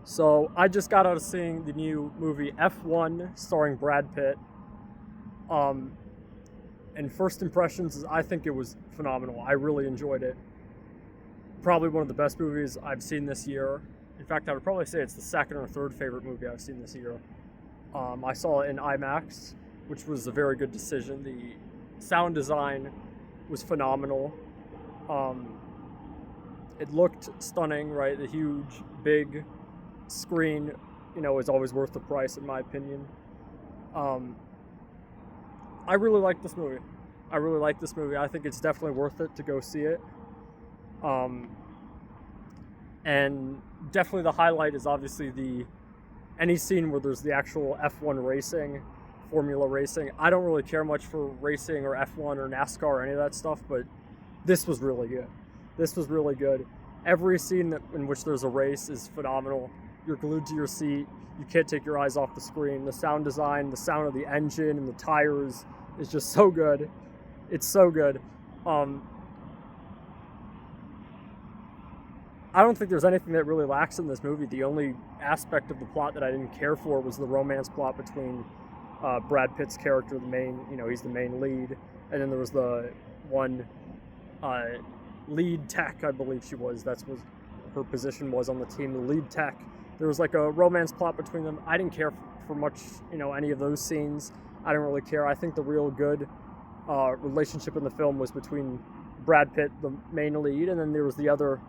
So I just got out of seeing the new movie F1 starring Brad Pitt. Um, and first impressions is I think it was phenomenal. I really enjoyed it. Probably one of the best movies I've seen this year. In fact, I would probably say it's the second or third favorite movie I've seen this year. I saw it in IMAX, which was a very good decision. The sound design was phenomenal. Um, it looked stunning, right? The huge, big screen, is always worth the price, in my opinion. Um, I really like this movie. I think it's definitely worth it to go see it. Um, and definitely the highlight is obviously the any scene where there's the actual F1 racing, Formula racing. I don't really care much for racing or F1 or NASCAR or any of that stuff, but this was really good. This was really good. Every scene in which there's a race is phenomenal. You're glued to your seat. You can't take your eyes off the screen. The sound design, the sound of the engine and the tires is just so good. It's so good. I don't think there's anything that really lacks in this movie. The only aspect of the plot that I didn't care for was the romance plot between Brad Pitt's character, he's the main lead, and then there was the one lead tech, I believe she was. That's what her position was on the team, the lead tech. There was like a romance plot between them. I didn't care for much, any of those scenes. I didn't really care. I think the real good relationship in the film was between Brad Pitt, the main lead, and then there was the other,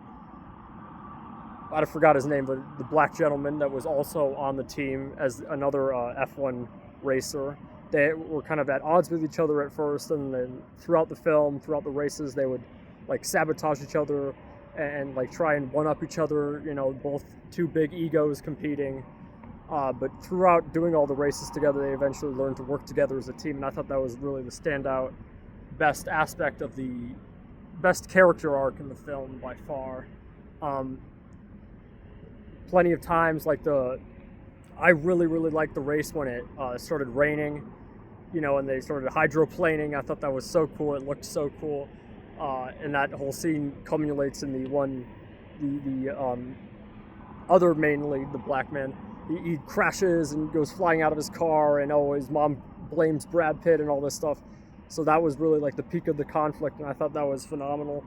I forgot his name, but the black gentleman that was also on the team as another F1 racer. They were kind of at odds with each other at first, and then throughout the film, throughout the races, they would like sabotage each other and like try and one-up each other, both two big egos competing. But throughout doing all the races together, they eventually learned to work together as a team, and I thought that was really the standout best aspect of the best character arc in the film by far. Plenty of times, I really, really liked the race when it started raining, and they started hydroplaning. I thought that was so cool. It looked so cool. And that whole scene culminates in the other main lead, the black man. He crashes and goes flying out of his car, and his mom blames Brad Pitt and all this stuff. So that was really like the peak of the conflict, and I thought that was phenomenal.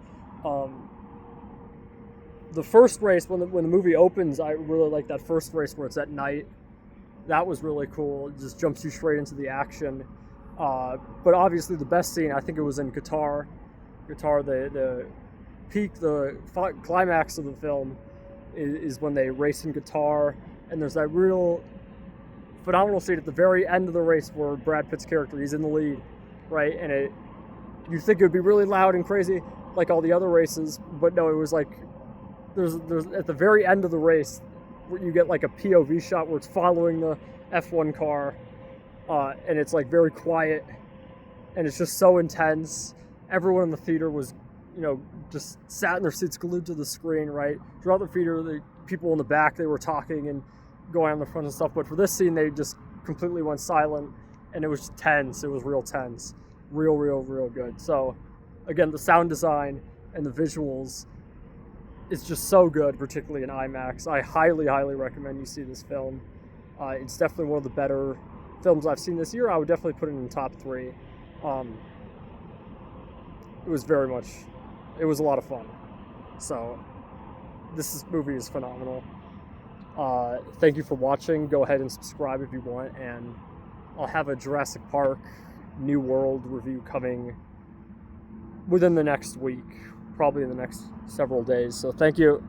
The first race, when the movie opens, I really like that first race where it's at night. That was really cool. It just jumps you straight into the action. But obviously the best scene, I think it was in Qatar. The peak, the climax of the film is when they race in Qatar, and there's that real phenomenal scene at the very end of the race where Brad Pitt's character, he's in the lead, right? And you think it would be really loud and crazy like all the other races, but no, it was like there's at the very end of the race where you get like a POV shot where it's following the F1 car, and it's like very quiet, and it's just so intense. Everyone in the theater was, just sat in their seats glued to the screen, right? Throughout the theater, the people in the back, they were talking and going on the front and stuff, but for this scene, they just completely went silent, and it was tense. It was real tense. Real, real, real good. So, again, the sound design and the visuals is just so good, particularly in IMAX. I highly, highly recommend you see this film. It's definitely one of the better films I've seen this year. I would definitely put it in the top 3. It was it was a lot of fun. So, this movie is phenomenal. Thank you for watching. Go ahead and subscribe if you want, and I'll have a Jurassic Park New World review coming within the next week, probably in the next several days. So thank you.